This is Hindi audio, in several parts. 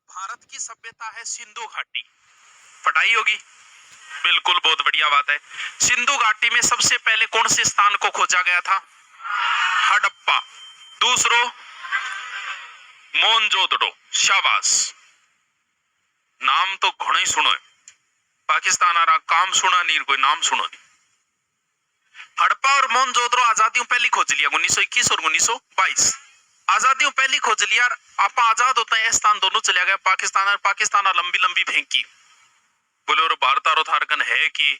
भारत की सभ्यता है सिंधु घाटी। पढ़ाई होगी, बिल्कुल, बहुत बढ़िया बात है। सिंधु घाटी में सबसे पहले कौन से स्थान को खोजा गया था? हड़प्पा। दूसरो मोहनजोदड़ो। शाबाश, नाम तो घणो ही सुनो है। पाकिस्तान आ रहा, काम सुना नहीं, कोई नाम सुनो नहीं। हड़प्पा और मोहनजोदड़ो आजादियों पहली खोज लिया 1921 और 1922। आजादियों पहली खोज लिया। आप आजाद होता है स्थान दोनों चले गए पाकिस्तान, और पाकिस्तान लंबी लंबी फेंकी। बोले और भारत आरो थारकन है कि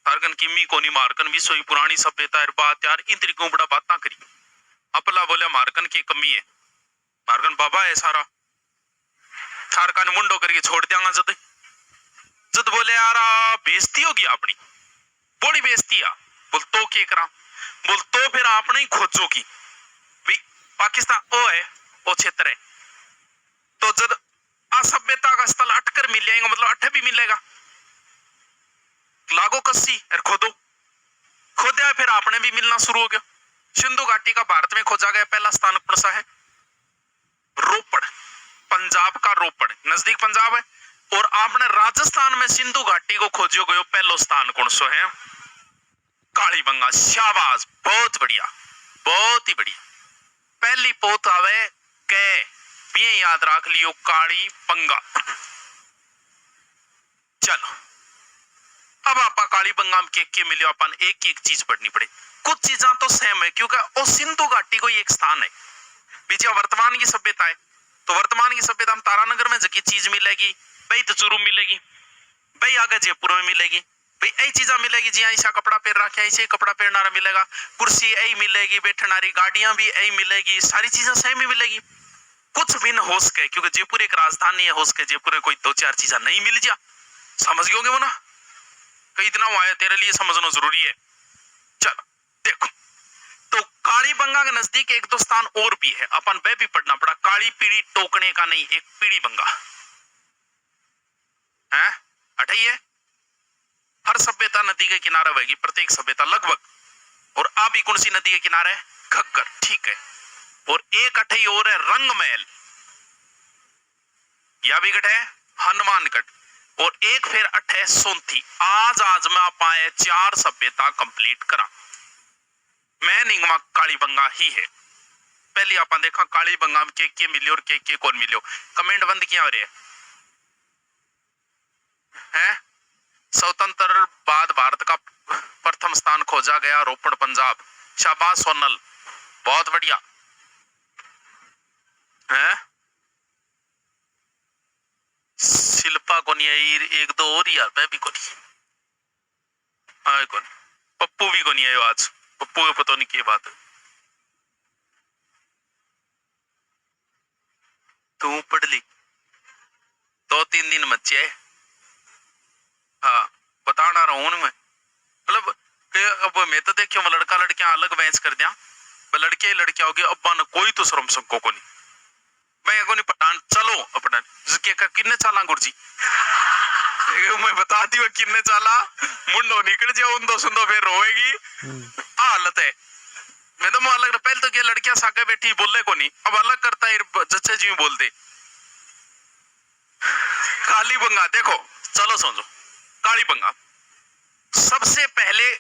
थारकन किमी कोनी मारकन विश्व की पुरानी सभ्यता है बात यार इन तरीकों बड़ा बात करी। अपला बोले मारकन की कमी है, मारकन बाबा है सारा, थारकन मुंडो करके छोड़ दिया जद जद बोले यार बेइज्जती होगी अपनी, बड़ी बेइज्जती आ। बोल तो के करा? बोल तो फिर आपने ही खोजोगी भाई पाकिस्तान ओ है, ओ क्षेत्र है, तो जब असभ्यता का स्थल अटकर मिल जाएगा मतलब अठे भी मिलेगा। लागो कस्सी और खोदो, खोदा फिर आपने भी मिलना शुरू हो गया। सिंधु घाटी का भारत में खोजा गया पहला स्थान कौन सा है? रोपड़, पंजाब का रोपड़, नजदीक पंजाब है। और आपने राजस्थान में सिंधु घाटी को खोजो गयो पहलो स्थान कौन सा है? कालीबंगा। शाबाश, बहुत बढ़िया, बहुत ही बढ़िया। पहली पोत आवे के भी याद रख लियो, कालीबंगा। चलो अब आपा कालीबंगा में के मिले अपन एक एक चीज पढ़नी पड़े। कुछ चीजा तो सेम है क्योंकि वो सिंधु घाटी को एक स्थान है। बीजा वर्तमान की सभ्यता है, तो वर्तमान की सभ्यता में तारानगर में जगह चीज मिलेगी भाई, तो चूरू मिलेगी भाई, आगे जयपुर में मिलेगी भाई, यही चीजा मिलेगी जी। ऐसा कपड़ा पहन रखे ऐसे कपड़ा पहनना मिलेगा, कुर्सी यही मिलेगी, बैठनारी गाड़ियां भी यही मिलेगी, सारी चीजें सेम ही मिलेगी। कुछ भिन्न हो सके क्योंकि जयपुर एक राजधानी है, हो सके जयपुर में कोई दो चार चीजा नहीं मिल जा। समझ गए वो ना, कई इतना आया तेरे लिए समझना जरूरी है। चलो देखो, तो कालीबंगा के नजदीक एक दो स्थान और भी है, अपन वह भी पढ़ना पड़ा। काली पीढ़ी टोकने का नहीं, एक पीढ़ी बंगा है, अठाई है। हर सभ्यता नदी के किनारे होगी, प्रत्येक सभ्यता लगभग। और अभी कौन सी नदी के किनारे? घग्गर, ठीक है। और एक अठाई और है रंगमहल, या भी गठ है हनुमानगढ़। और एक फिर अठ है सोंथी। आज में आप आए चार सभ्यता कंप्लीट करा। मैं निगमा कालीबंगा ही है। पहले आप देखा कालीबंगा में के मिलियो और के कौन मिलियो। कमेंट बंद किया हो रहे हैं। स्वतंत्र बाद भारत का प्रथम स्थान खोजा गया रोपड़ पंजाब। शाबाश सोनल, बहुत बढ़िया है। शिल्पा को नहीं आई, एक दो और यार मैं भी को नहीं आए, कौन पप्पू भी को नहीं आयो आज। पप्पू को पता नहीं क्या बात है। तू पढ़ ली 2-3 दिन बच्चे। हाँ बताना रहा हूं मैं, मतलब अब मैं तो देखियो लड़का लड़कियां अलग बहस कर दिया, लड़के लड़कियां होगी अब्बा न कोई तो शर्म संको को नहीं। मैं को नहीं पठान चलो अपना जिसके का किन्ने चाला गुरजी मैं बता दी किन्ने चाला मुंडो निकल जाओ उन दो सुंदो फिर रोएगी। हालत है। मैं तो अलग पहले तो क्या लड़कियां सागे बैठी बोले को नहीं, अब अलग करता है जच्चे जी बोलते। कालीबंगा देखो, चलो समझो। कालीबंगा सबसे पहले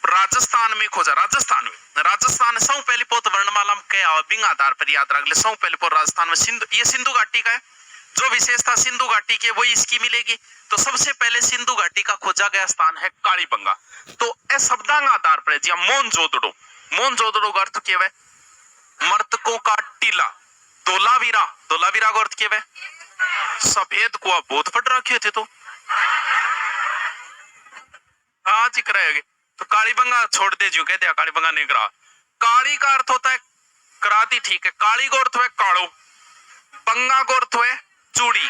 राजस्थान में खोजा। राजस्थान सौ पहले पोत वर्णमाला में क्या बिंग आधार पर याद रख ले। सौ पहले पोत राजस्थान में सिंधु, ये सिंधु घाटी का है। जो विशेषता सिंधु घाटी की वही इसकी मिलेगी। तो सबसे पहले सिंधु घाटी का खोजा गया स्थान है कालीबंगा। तो ए शब्दांग आधार पर जी मोहनजोदड़ो। मोहनजोदड़ो का अर्थ क्या है? मर्तकों का टीला। धोलावीरा, धोलावीरा का अर्थ क्या है? सफेद कुआ। बहुत फट रखे थे तो आज ही कराएंगे। तो कालीबंगा छोड़ दे जो कह दिया, कालीबंगा नहीं करा। काली का अर्थ होता है कराती, ठीक है। काली का अर्थ है कालो, बंगा का अर्थ है चूड़ी।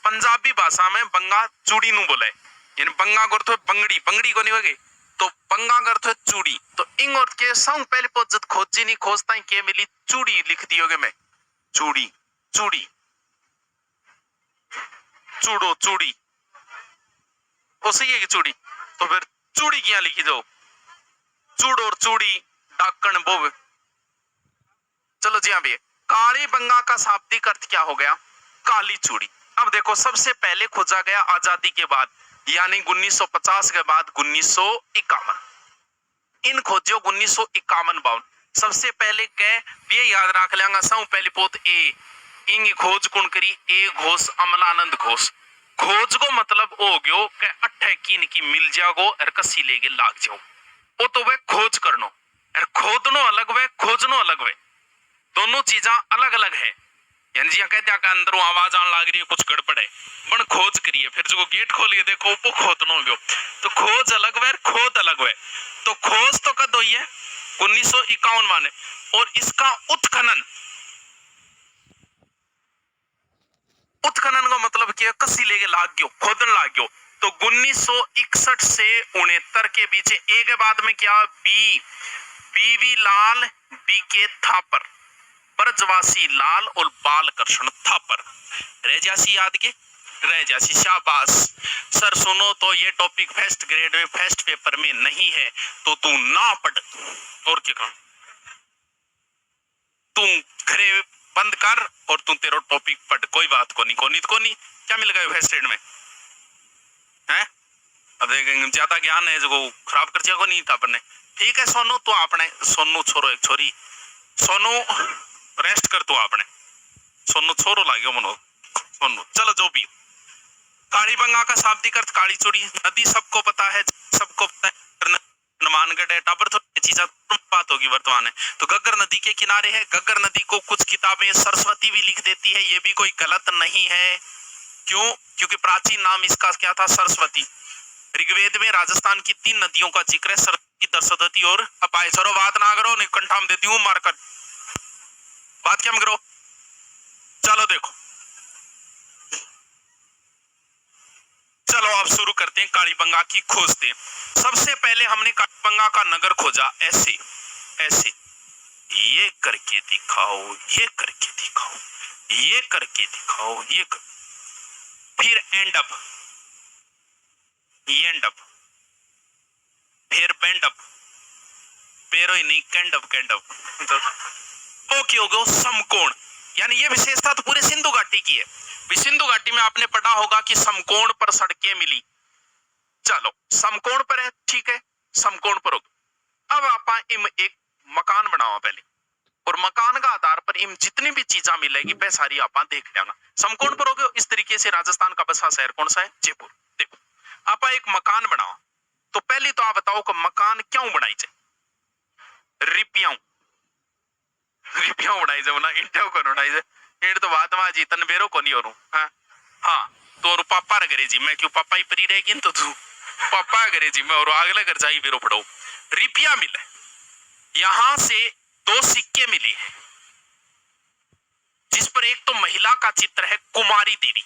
पंजाबी भाषा में बंगा चूड़ी नु बोले, यानी बंगा का अर्थ है बंगड़ी, बंगड़ी को नहीं होगी तो बंगा का अर्थ है चूड़ी। तो इंग अर्थ के सौ पहले पोजत खोजी नहीं खोजता के मिली चूड़ी लिख दियोगे मैं, चूड़ी चूड़ी चूड़ो चूड़ी उसी है कि चूड़ी। तो फिर चूड़ी क्या लिखी दो, चूड़ और चूड़ी डाकण बोव। चलो जी हाँ भैया, कालीबंगा का शाब्दिक अर्थ क्या हो गया? काली चूड़ी। अब देखो सबसे पहले खोजा गया आजादी के बाद, यानी 1950 के बाद 1951। इन खोजो 1951-52। सबसे पहले कह ये याद रख लेंगा सब पहली पोत ए इंग खोज कौन करी, ए घोष अमलानंद घोष। खोज को मतलब हो गयो के अट्ठे कीन की मिल जागो और कसी लेके लाग जाओ, वो तो वह खोज करनो। और खोदनो अलग वे, खोजनो अलग वे, दोनों चीजा अलग अलग है। यानी जी कहते हैं अंदरों आवाज आने लग रही है कुछ गड़बड़ है, बन खोज करिए, फिर जो गेट खोल के देखो वो खोदनो हो गयो। तो खोज अलग वे, खोद अलग वे। तो खोज तो कद हुई है 1951 माने, और इसका उत्खनन, उत्खनन का मतलब क्या, कसी लेके लाग गयो, खोदन लाग गयो। तो 1961 से 69 के बीच ए के बाद में क्या, बीवी लाल, बीके थापर, ब्रजवासी लाल और बालकृष्ण थापर। रह जासी याद के, रह जासी, शाबाश। सर सुनो तो ये टॉपिक फर्स्ट ग्रेड में फर्स्ट पेपर में नहीं है तो तू ना पढ़, और क्या कहूं, तू घरे बंद कर और तू तेरा टॉपिक पढ़, कोई बात को नहीं, क्या मिल गया फर्स्ट ग्रेड में है। अब देखेंगे ज्यादा ज्ञान है जो खराब कर जाएगा नहीं था ने। ठीक है सोनू, तो आपने सोनू छोरो एक छोरी, सोनू रेस्ट कर, तू आपने सोनू छोरो लागो मनो, सोनू चलो जो भी। कालीबंगा का शाब्दिक अर्थ काली चूड़ी, नदी सबको पता है, सबको पता है, हनुमानगढ़ है, टाबर तो चीजा बात होगी वर्तमान है। तो गग्गर नदी के किनारे है, गग्गर नदी को कुछ किताबें सरस्वती भी लिख देती है, ये भी कोई गलत नहीं है। क्यों, क्योंकि प्राचीन नाम इसका क्या था, सरस्वती। ऋग्वेद में राजस्थान की 3 नदियों का जिक्र है, सरस्वती, दरसवती और अपाय। सरो बात ना करो, नहीं कंठाम देती हूँ मारकर, बात क्या करो। चलो देखो, चलो अब शुरू करते हैं कालीबंगा की खोजते हैं। सबसे पहले हमने कालीबंगा का नगर खोजा ऐसे ऐसे, ये करके दिखाओ, ये करके दिखाओ, ये करके दिखाओ, ये कर... फिर एंड अप, एंड अप, फिर बेंड अप, पेरो ही नहीं कैंड अप। ओके हो गयो समकोण। यानी ये विशेषता तो पूरे सिंधु घाटी की है। सिंधु घाटी में आपने पढ़ा होगा कि समकोण पर सड़कें मिली। चलो समकोण पर है, ठीक है, समकोण पर होगा। अब आप इम एक मकान बनाओ पहले, और मकान का आधार पर इम जितनी भी चीजा मिलेगी वह सारी आप देख लेंगे। समकोण पर हो गए। इस तरीके से राजस्थान का बसा शहर कौन सा है, जयपुर। देखो आप एक मकान बनाओ, तो पहले तो आप बताओ कि मकान क्यों बनाई जाए, रिपियां रिपियां बनाई जाए ना, इंटो को बनाई जाए, एड तो बात में जी तन बेरो को नहीं हो। हाँ हाँ, तो और पापा करे जी, मैं क्यों पापा ही परी रहेगी तो तू पापा करे जी, मैं और अगले घर जाई बेरो पढ़ो। रिपिया मिले, यहां से 2 सिक्के मिले हैं, जिस पर एक तो महिला का चित्र है कुमारी देवी,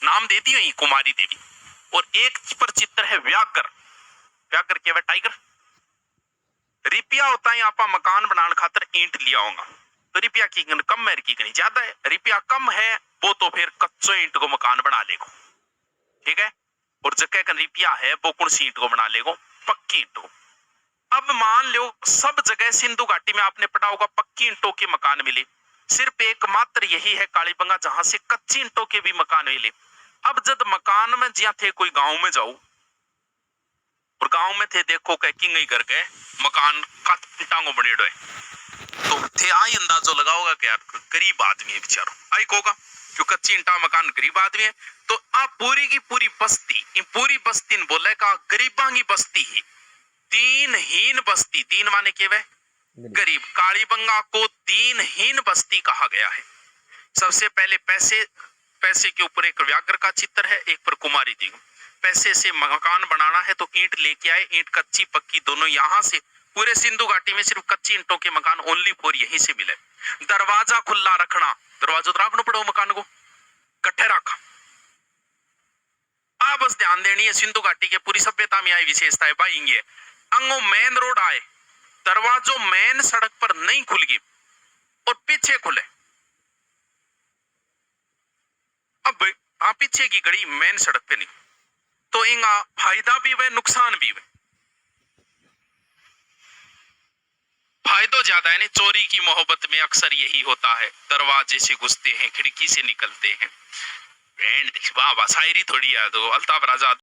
नाम दे दी हुई कुमारी देवी, और एक पर चित्र है व्याघ्र, व्याघ्र क्या है, टाइगर। रिपिया होता है आप मकान बनाने खातर ईंट लिया होगा, तो रिपिया की कम है की कहीं ज्यादा है, रिपिया कम है वो तो फिर कच्चो ईंट को मकान बना लेगो, ठीक है। और जगह का रिपिया है वो कौन सी ईंट को बना लेगो, पक्की ईंट को। अब मान लो सब जगह सिंधु घाटी में आपने पढ़ा होगा पक्की ईंटों के मकान मिले, सिर्फ एकमात्र यही है कालीबंगा जहां से कच्ची ईंटों के भी मकान मिले। अब जब मकान में जिया थे कोई गांव में जाओ, और गांव में थे देखो कैकिंग ही कर गए मकान का टांगो बनेड़ो है, तो थे आई अंदाजो लगाओगा कि यार गरीब आदमी है बेचारो, आई कोगा क्यों कच्ची ईंटा मकान गरीब आदमी है। तो आप पूरी की पूरी बस्ती, इन पूरी बस्ती ने बोले का गरीबा की बस्ती ही, दीनहीन बस्ती, दीन माने के वे गरीब, कालीबंगा को दीनहीन बस्ती कहा गया है। सबसे पहले पैसे, पैसे के ऊपर एक व्याघ्र का चित्र है, एक पर कुमारी देवी। पैसे से मकान बनाना है तो ईंट लेके आए, ईंट कच्ची पक्की दोनों, यहां से पूरे सिंधु घाटी में सिर्फ कच्ची ईंटों के मकान ओनली फोर यहीं से मिले। दरवाजा खुला रखना, दरवाजा तो रखना पड़ो मकान को कट्ठे रखा। आप बस ध्यान देनी है सिंधु घाटी के पूरी सभ्यता में आई विशेषता है भाई, ये अंगो मेन रोड आए, दरवाजो मेन सड़क पर नहीं खुल गई और पीछे खुले। अब हाँ पीछे की गड़ी मेन सड़क पे नहीं, तो इनका फायदा भी हुए नुकसान भी हुए। फायदो ज्यादा है ना। चोरी की मोहब्बत में अक्सर यही होता है, दरवाजे से घुसते हैं खिड़की से निकलते हैं। वाह वाह, शायरी थोड़ी है तो अल्ताफ राजा